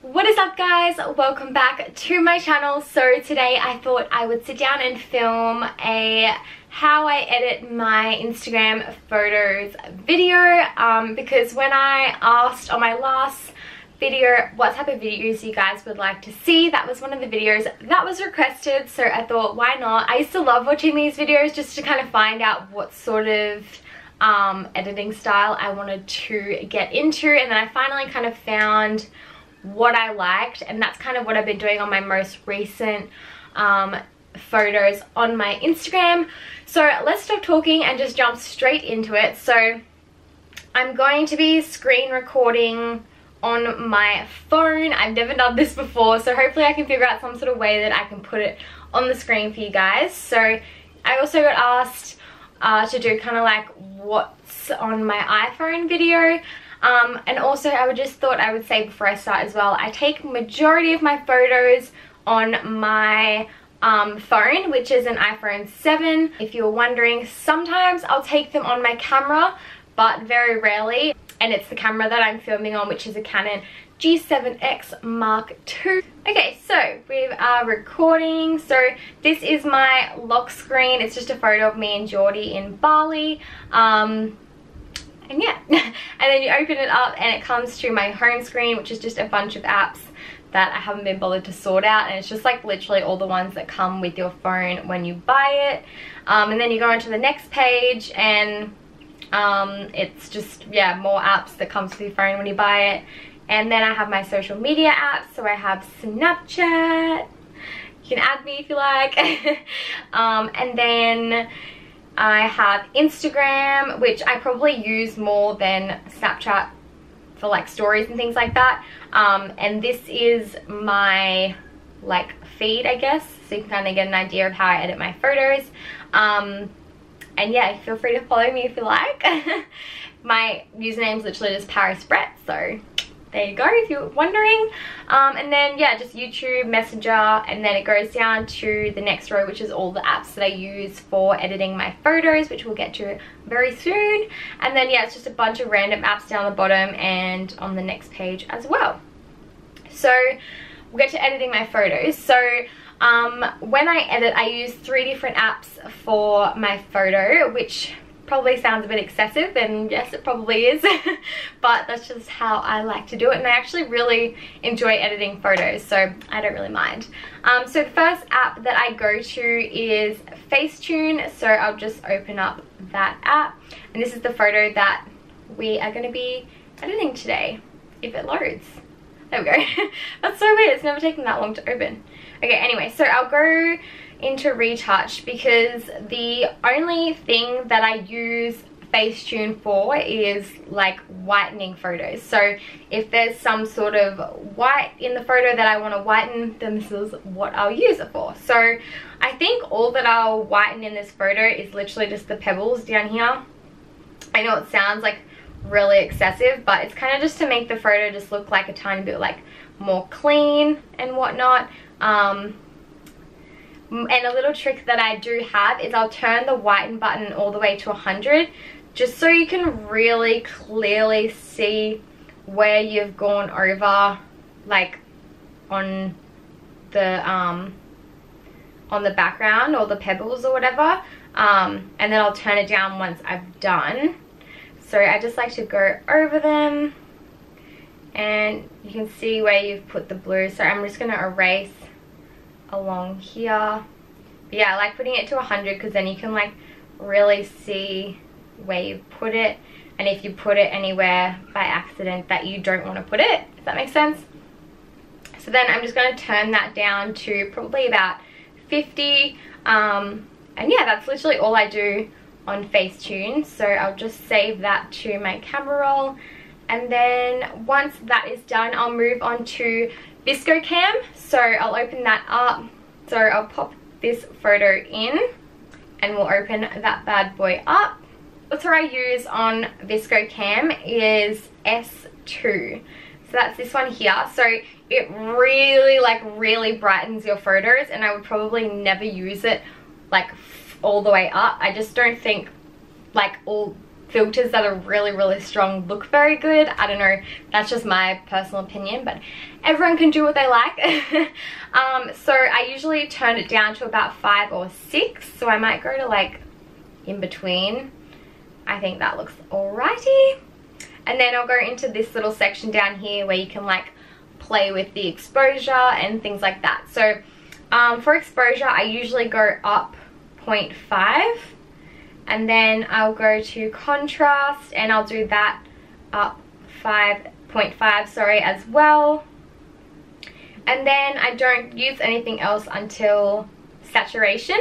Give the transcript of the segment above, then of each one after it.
What is up, guys? Welcome back to my channel. So today I thought I would sit down and film a how I edit my Instagram photos video because when I asked on my last video what type of videos you guys would like to see, that was one of the videos that was requested, so I thought why not. I used to love watching these videos just to kind of find out what sort of editing style I wanted to get into, and then I finally kind of found what I liked, and that's kind of what I've been doing on my most recent photos on my Instagram. So let's stop talking and just jump straight into it. So I'm going to be screen recording on my phone. I've never done this before, so hopefully I can figure out some sort of way that I can put it on the screen for you guys. So I also got asked to do kind of like what's on my iPhone video. And also I just thought I would say before I start as well, I take majority of my photos on my phone, which is an iPhone 7. If you're wondering, sometimes I'll take them on my camera, but very rarely. And it's the camera that I'm filming on, which is a Canon G7X Mark II. Okay, so we are recording. So this is my lock screen. It's just a photo of me and Geordie in Bali. And yeah, and then you open it up and it comes to my home screen, which is just a bunch of apps that I haven't been bothered to sort out, and it's just like literally all the ones that come with your phone when you buy it. And then you go into the next page and it's just, yeah, more apps that comes with your phone when you buy it. And then I have my social media apps, so I have Snapchat, you can add me if you like. And then I have Instagram, which I probably use more than Snapchat for like stories and things like that. And this is my like feed, I guess, so you can kind of get an idea of how I edit my photos. And yeah, feel free to follow me if you like. My username is literally just Paris Brett, so there you go if you're wondering. And then yeah, just YouTube, Messenger, and then it goes down to the next row, which is all the apps that I use for editing my photos, which we'll get to very soon. And then yeah, it's just a bunch of random apps down the bottom and on the next page as well. So we'll get to editing my photos. So when I edit, I use 3 different apps for my photo, which probably sounds a bit excessive, and yes, it probably is. But that's just how I like to do it, and I actually really enjoy editing photos, so I don't really mind. So the first app that I go to is Facetune, so I'll just open up that app, and this is the photo that we are going to be editing today, if it loads. There we go. That's so weird, it's never taken that long to open. Okay, anyway, so I'll go into retouch because the only thing that I use Facetune for is like whitening photos. So if there's some sort of white in the photo that I want to whiten, then this is what I'll use it for. So I think all that I'll whiten in this photo is literally just the pebbles down here. I know it sounds like really excessive, but it's kind of just to make the photo just look like a tiny bit like more clean and whatnot. And a little trick that I do have is I'll turn the whiten button all the way to 100, just so you can really clearly see where you've gone over, like on the background or the pebbles or whatever. And then I'll turn it down once I've done. So I just like to go over them, and you can see where you've put the blue. So I'm just going to erase along here. But yeah, I like putting it to 100 because then you can like really see where you've put it, and if you put it anywhere by accident that you don't want to put it, if that makes sense. So then I'm just going to turn that down to probably about 50, and yeah, that's literally all I do on Facetune. So I'll just save that to my camera roll, and then once that is done, I'll move on to VSCO Cam. So I'll open that up. So I'll pop this photo in and we'll open that bad boy up. The filter I use on VSCO Cam is S2. So that's this one here. So it really really brightens your photos, and I would probably never use it like all the way up. I just don't think like all filters that are really strong look very good. I don't know, that's just my personal opinion, but everyone can do what they like. So I usually turn it down to about 5 or 6, so I might go to like in between. I think that looks alrighty. And then I'll go into this little section down here where you can like play with the exposure and things like that. So for exposure, I usually go up 0.5, and then I'll go to contrast and I'll do that up 0.5, sorry, as well. And then I don't use anything else until saturation,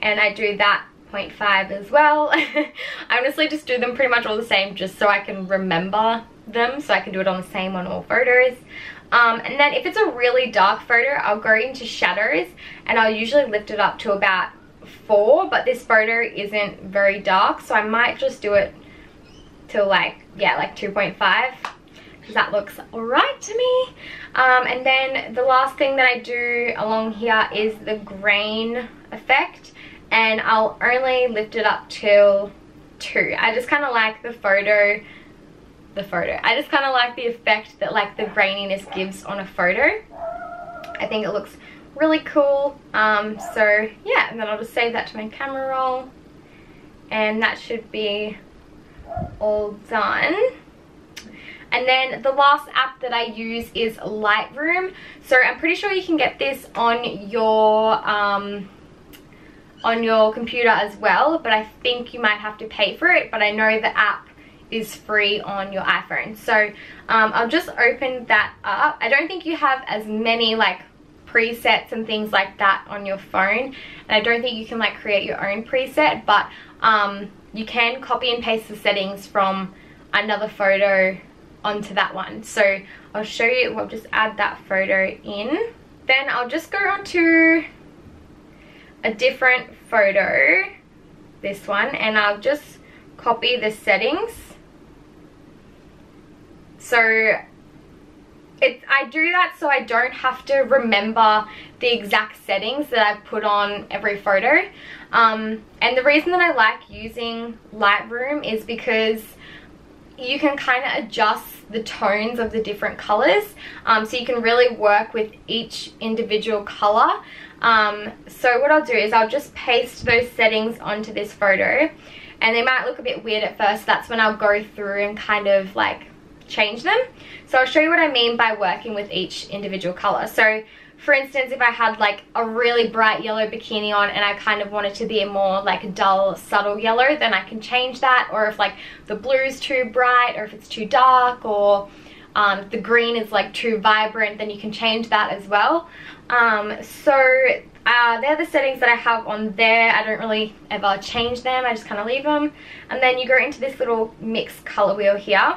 and I do that 0.5 as well. I honestly just do them pretty much all the same just so I can remember them, so I can do it on the same on all photos. And then if it's a really dark photo, I'll go into shadows and I'll usually lift it up to about 4, but this photo isn't very dark, so I might just do it to like, yeah, like 2.5, because that looks alright to me. And then the last thing that I do along here is the grain effect, and I'll only lift it up till 2. I just kind of like the photo. I just kind of like the effect that like the graininess gives on a photo. I think it looks really cool. So yeah, and then I'll just save that to my camera roll, and that should be all done. And then the last app that I use is Lightroom. So I'm pretty sure you can get this on your computer as well, but I think you might have to pay for it, but I know the app is free on your iPhone. So I'll just open that up. I don't think you have as many like presets and things like that on your phone, and I don't think you can like create your own preset, but you can copy and paste the settings from another photo onto that one. So I'll show you. We'll just add that photo in, then I'll just go on to a different photo, this one, and I'll just copy the settings. So I do that so I don't have to remember the exact settings that I've put on every photo. And the reason that I like using Lightroom is because you can kind of adjust the tones of the different colors. So you can really work with each individual color. So what I'll do is I'll just paste those settings onto this photo, and they might look a bit weird at first. That's when I'll go through and kind of like change them. So I'll show you what I mean by working with each individual color. So for instance, if I had like a really bright yellow bikini on and I kind of wanted to be a more like dull, subtle yellow, then I can change that. Or if like the blue is too bright, or if it's too dark, or if the green is like too vibrant, then you can change that as well. They're the settings that I have on there. I don't really ever change them, I just kind of leave them. And then you go into this little mixed color wheel here,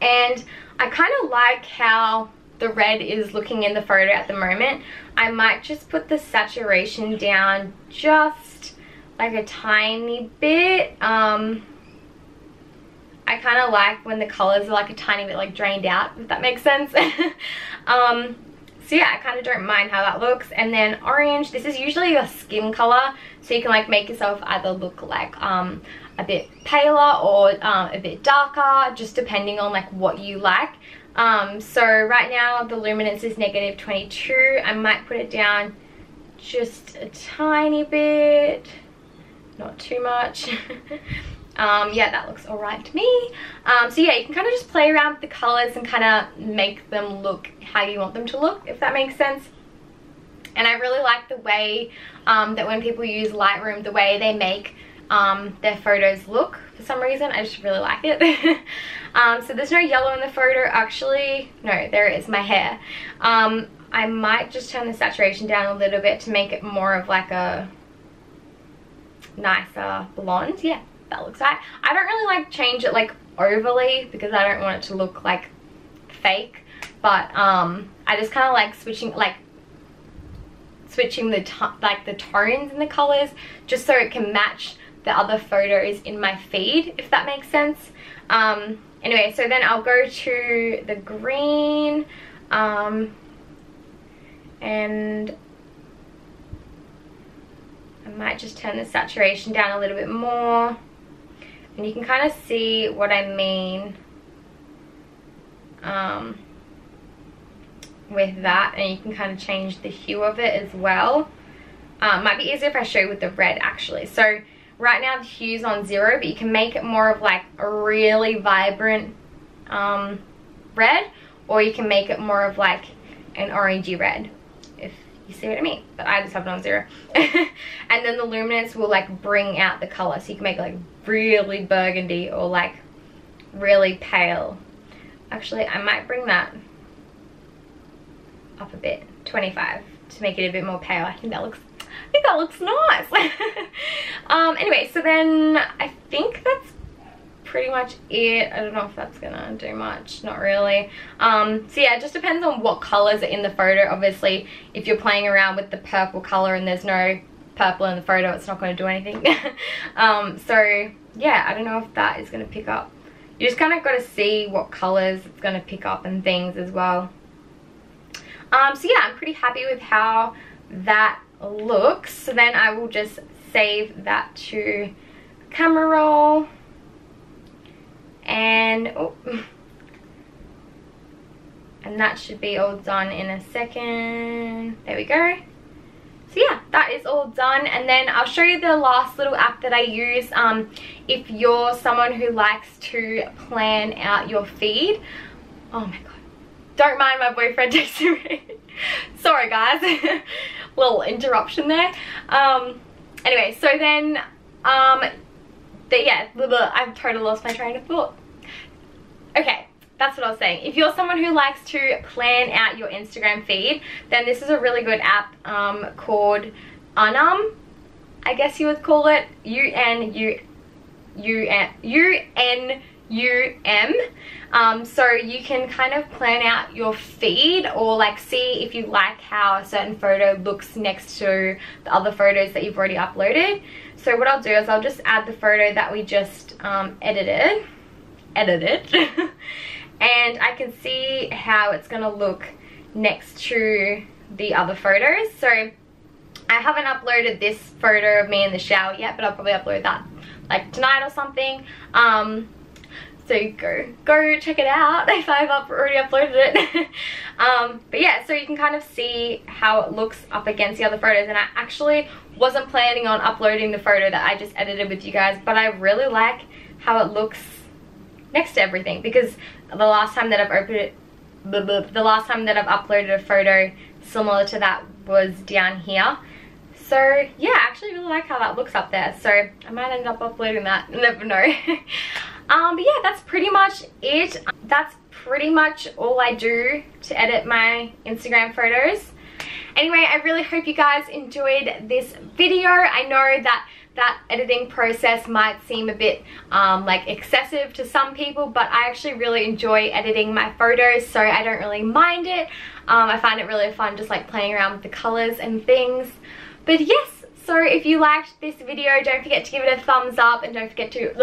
and I kind of like how the red is looking in the photo at the moment. I might just put the saturation down just like a tiny bit. I kind of like when the colors are like a tiny bit like drained out, if that makes sense. So yeah, I kind of don't mind how that looks. And then orange, this is usually your skin color, so you can like make yourself either look like a bit paler or a bit darker, just depending on like what you like. So right now the luminance is -22. I might put it down just a tiny bit, not too much. Yeah, that looks alright to me. So yeah, you can kind of just play around with the colors and kind of make them look how you want them to look, if that makes sense. And I really like the way that when people use Lightroom, the way they make their photos look. For some reason, I just really like it. So there's no yellow in the photo. Actually, no, there is, my hair. I might just turn the saturation down a little bit to make it more of like a nicer blonde. Yeah, that looks right. I don't really like change it like overly because I don't want it to look like fake, but I just kind of like switching the tones and the colors just so it can match the other photos in my feed, if that makes sense. Anyway, so then I'll go to the green, and I might just turn the saturation down a little bit more. and you can kind of see what I mean with that, and you can kind of change the hue of it as well. Might be easier if I show you with the red actually. So right now the hue's on 0, but you can make it more of like a really vibrant red, or you can make it more of like an orangey red, if you see what I mean. But I just have it on 0. And then the luminance will like bring out the color, so you can make it like really burgundy or like really pale. Actually, I might bring that up a bit, 25, to make it a bit more pale. I think that looks nice. Anyway, so then I think that's pretty much it. I don't know if that's gonna do much, not really. So yeah, it just depends on what colors are in the photo. Obviously, if you're playing around with the purple color and there's no purple in the photo, it's not going to do anything. So yeah, I don't know if that is going to pick up. You just kind of got to see what colors it's going to pick up and things as well. So yeah, I'm pretty happy with how that looks. So then I will just save that to camera roll, and and that should be all done in a second. There we go. So yeah, that is all done, and then I'll show you the last little app that I use if you're someone who likes to plan out your feed. Oh my god, don't mind my boyfriend texting me. Sorry guys, little interruption there. Anyway, so then yeah, I've totally lost my train of thought. Okay, that's what I was saying. If you're someone who likes to plan out your Instagram feed, then this is a really good app called Unum, I guess you would call it. UNUM. So you can kind of plan out your feed, or like see if you like how a certain photo looks next to the other photos that you've already uploaded. So what I'll do is I'll just add the photo that we just edited and I can see how it's gonna look next to the other photos. So I haven't uploaded this photo of me in the shower yet, but I'll probably upload that like tonight or something. So go check it out if I've already uploaded it. But yeah, so you can kind of see how it looks up against the other photos, and I actually wasn't planning on uploading the photo that I just edited with you guys, but I really like how it looks next to everything, because the last time that I've uploaded a photo similar to that was down here. So yeah, I actually really like how that looks up there, so I might end up uploading that, you never know. But yeah, that's pretty much it. That's pretty much all I do to edit my Instagram photos. Anyway, I really hope you guys enjoyed this video. I know that editing process might seem a bit like excessive to some people, but I actually really enjoy editing my photos, so I don't really mind it. I find it really fun just like playing around with the colors and things. But yes, so if you liked this video, don't forget to give it a thumbs up, and don't forget to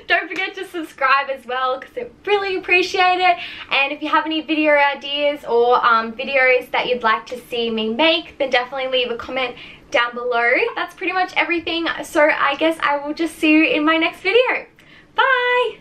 don't forget to subscribe as well, because I really appreciate it. And if you have any video ideas or videos that you'd like to see me make, then definitely leave a comment down below. That's pretty much everything, so I guess I will just see you in my next video. Bye!